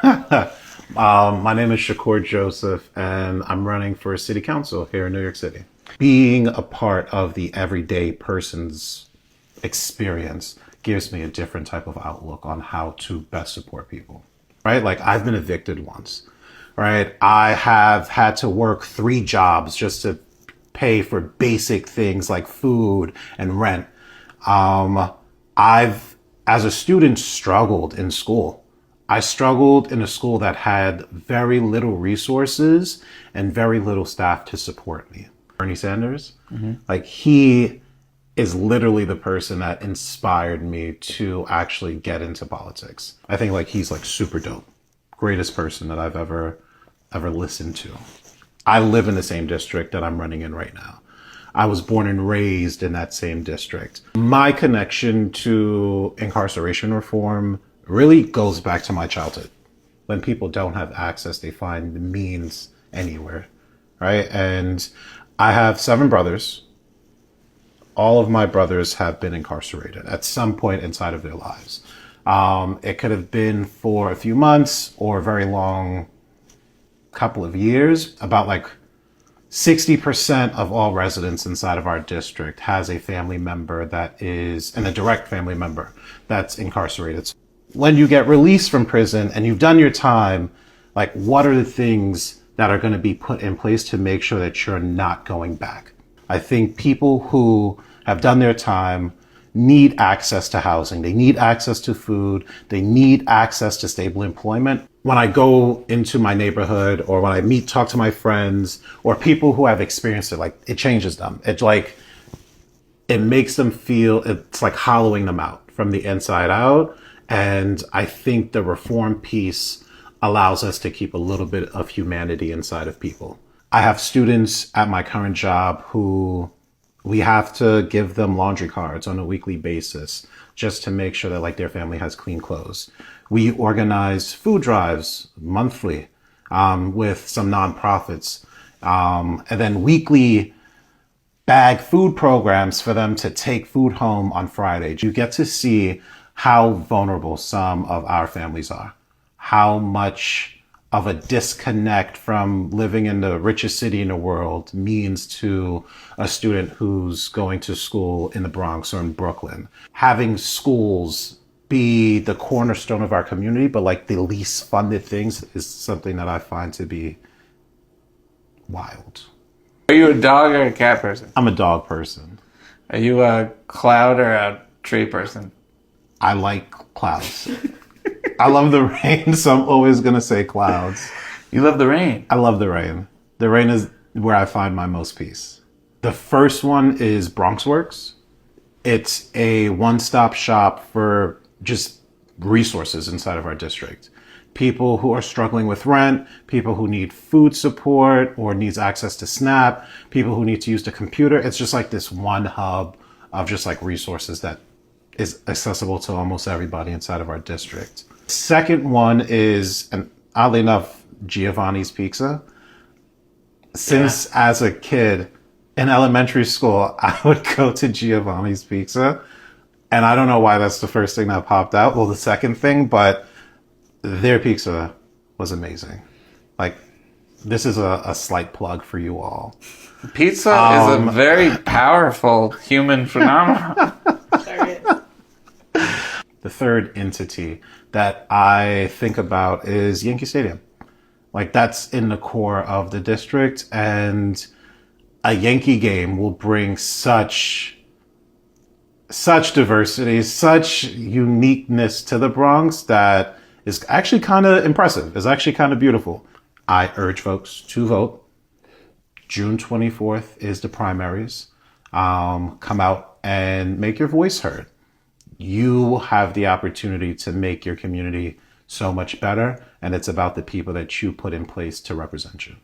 My name is Shakur Joseph, and I'm running for City Council here in New York City. Being a part of the everyday person's experience gives me a different type of outlook on how to best support people, right? Like, I've been evicted once, right? I have had to work 3 jobs just to pay for basic things like food and rent. I've, as a student, struggled in school. I struggled in a school that had very little resources and very little staff to support me. Bernie Sanders, like, he is literally the person that inspired me to actually get into politics. I think like he's like super dope. Greatest person that I've ever listened to. I live in the same district that I'm running in right now. I was born and raised in that same district. My connection to incarceration reform really goes back to my childhood. When people don't have access, they find the means anywhere, right? And I have 7 brothers. All of my brothers have been incarcerated at some point inside of their lives. It could have been for a few months or a very long couple of years. About like 60% of all residents inside of our district has a family member that is, and a direct family member that's incarcerated. When you get released from prison and you've done your time, like, what are the things that are going to be put in place to make sure that you're not going back? I think people who have done their time need access to housing. They need access to food. They need access to stable employment. When I go into my neighborhood or when I talk to my friends or people who have experienced it, like, it changes them. It's like, it makes them feel, it's like hollowing them out from the inside out. And I think the reform piece allows us to keep a little bit of humanity inside of people. I have students at my current job who we have to give them laundry cards on a weekly basis just to make sure that, like, their family has clean clothes. We organize food drives monthly with some nonprofits, and then weekly bag food programs for them to take food home on Friday. You get to see how vulnerable some of our families are, how much of a disconnect from living in the richest city in the world means to a student who's going to school in the Bronx or in Brooklyn. Having schools be the cornerstone of our community, but like the least funded things, is something that I find to be wild. Are you a dog or a cat person? I'm a dog person. Are you a cloud or a tree person? I like clouds. I love the rain, so I'm always going to say clouds. You love the rain? I love the rain. The rain is where I find my most peace. The first one is Bronx Works. It's a one-stop shop for just resources inside of our district. People who are struggling with rent, people who need food support or needs access to SNAP, people who need to use the computer. It's just like this one hub of just like resources that is accessible to almost everybody inside of our district. Second one is, and oddly enough, Giovanni's Pizza. Since as a kid in elementary school, I would go to Giovanni's Pizza. And I don't know why that's the first thing that popped out. Well, the second thing, but their pizza was amazing. Like, this is a slight plug for you all. Pizza is a very powerful human phenomenon. The third entity that I think about is Yankee Stadium. Like, that's in the core of the district, and a Yankee game will bring such diversity, such uniqueness to the Bronx that is actually kind of impressive. It's actually kind of beautiful. I urge folks to vote. June 24th is the primaries. Come out and make your voice heard. You have the opportunity to make your community so much better, and it's about the people that you put in place to represent you.